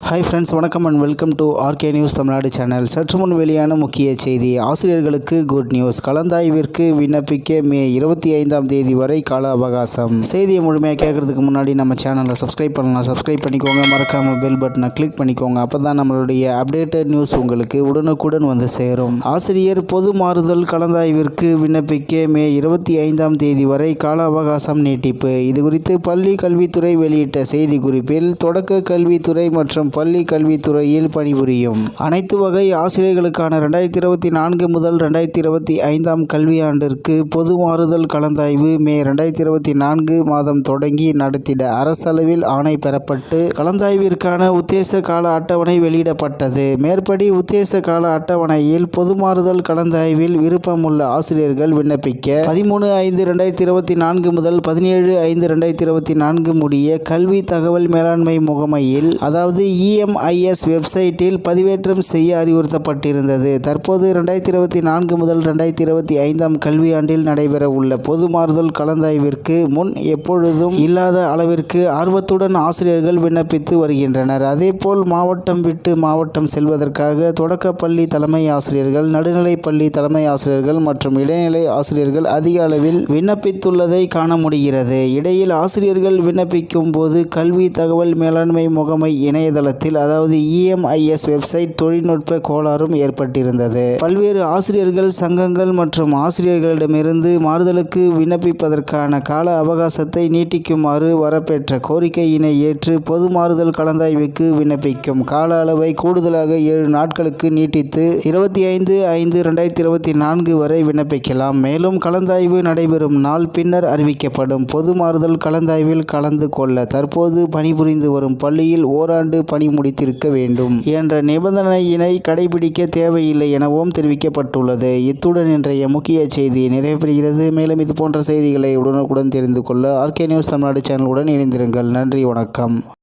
Hi friends, வணக்கம் and welcome to RK news Tamil Nadu channel. சற்று முன் வெளியான முக்கிய செய்தி. ஆசிரியர்களுக்கு குட் நியூஸ். கலந்தாய்விற்கு விண்ணப்பிக்க மே 25ஆம் தேதி வரை கால அவகாசம். செய்தியை முழுமையாக கேட்கறதுக்கு முன்னாடி நம்ம சேனலை சப்ஸ்கிரைப் பண்ணலாம். சப்ஸ்கிரைப் பண்ணிக்கோங்க. மறக்காமல் பெல் பட்டனை கிளிக் பண்ணிக்கோங்க. அப்போ தான் நம்மளுடைய அப்டேட்டட் நியூஸ் உங்களுக்கு உடனுக்குடன் வந்து சேரும். ஆசிரியர் பொது மாறுதல் கலந்தாய்விற்கு விண்ணப்பிக்க மே 25ஆம் தேதி வரை கால அவகாசம் நீட்டிப்பு. இதுகுறித்து பள்ளி கல்வித்துறை வெளியிட்ட செய்தி குறிப்பில், தொடக்க கல்வித்துறை மற்றும் பள்ளி கல்வித்துறையில் பணிபுரியும் அனைத்து வகை ஆசிரியர்களுக்கான 2024 முதல் 2025ஆம் கல்வியாண்டிற்கு பொது மாறுதல் கலந்தாய்வு மே 2024 மாதம் தொடங்கி நடத்திட அரசளவில் ஆணை பெறப்பட்டு கலந்தாய்விற்கான உத்தேச கால அட்டவணை வெளியிடப்பட்டது. மேற்படி உத்தேச கால அட்டவணையில் பொது மாறுதல் கலந்தாய்வில் விருப்பமுள்ள ஆசிரியர்கள் விண்ணப்பிக்க 13/5/2024 முதல் 17/5/2024 முடிய கல்வி தகவல் மேலாண்மை முகமையில், அதாவது EMIS வெப்சைட்டில் பதிவேற்றம் செய்ய அறிவுறுத்தப்பட்டிருந்தது. தற்போது 2024 முதல் 2025ஆம் கல்வியாண்டில் நடைபெற உள்ள பொது மாறுதல் கலந்தாய்விற்கு முன் எப்பொழுதும் இல்லாத அளவிற்கு ஆர்வத்துடன் ஆசிரியர்கள் விண்ணப்பித்து வருகின்றனர். அதேபோல் மாவட்டம் விட்டு மாவட்டம் செல்வதற்காக தொடக்கப்பள்ளி தலைமை ஆசிரியர்கள், நடுநிலைப்பள்ளி தலைமை ஆசிரியர்கள் மற்றும் இடைநிலை ஆசிரியர்கள் அதிக அளவில் விண்ணப்பித்துள்ளதை காண முடிகிறது. இடையில் ஆசிரியர்கள் விண்ணப்பிக்கும் போது கல்வி தகவல் மேலாண்மை முகமை இணையதளத்தில், அதாவது EMIS வெப்சைட் தொழில்நுட்ப கோளாறும் ஏற்பட்டிருந்தது. பல்வேறு ஆசிரியர்கள் சங்கங்கள் மற்றும் ஆசிரியர்களிடமிருந்து மாறுதலுக்கு விண்ணப்பிப்பதற்கான கால அவகாசத்தை நீட்டிக்குமாறு வரப்பெற்ற கோரிக்கையினை ஏற்று பொது மாறுதல் கலந்தாய்வுக்கு விண்ணப்பிக்கும் கால அளவை கூடுதலாக 7 நாட்களுக்கு நீட்டித்து 25/5/2024 வரை விண்ணப்பிக்கலாம். மேலும் கலந்தாய்வு நடைபெறும் நாள் பின்னர் அறிவிக்கப்படும். பொது மாறுதல் கலந்தாய்வில் கலந்து கொள்ள தற்போது பணிபுரிந்து வரும் பள்ளியில் ஓராண்டு பணி முடித்திருக்க வேண்டும் என்ற நிபந்தனையினை கடைபிடிக்க தேவையில்லை எனவும் தெரிவிக்கப்பட்டுள்ளது. இத்துடன் இன்றைய முக்கிய செய்தி நிறைவு பெறுகிறது. மேலும் இது போன்ற செய்திகளை உடனுக்குடன் தெரிந்து கொள்ள ஆர்கே நியூஸ் தமிழ்நாடு சேனலுடன் இணைந்திருங்கள். நன்றி, வணக்கம்.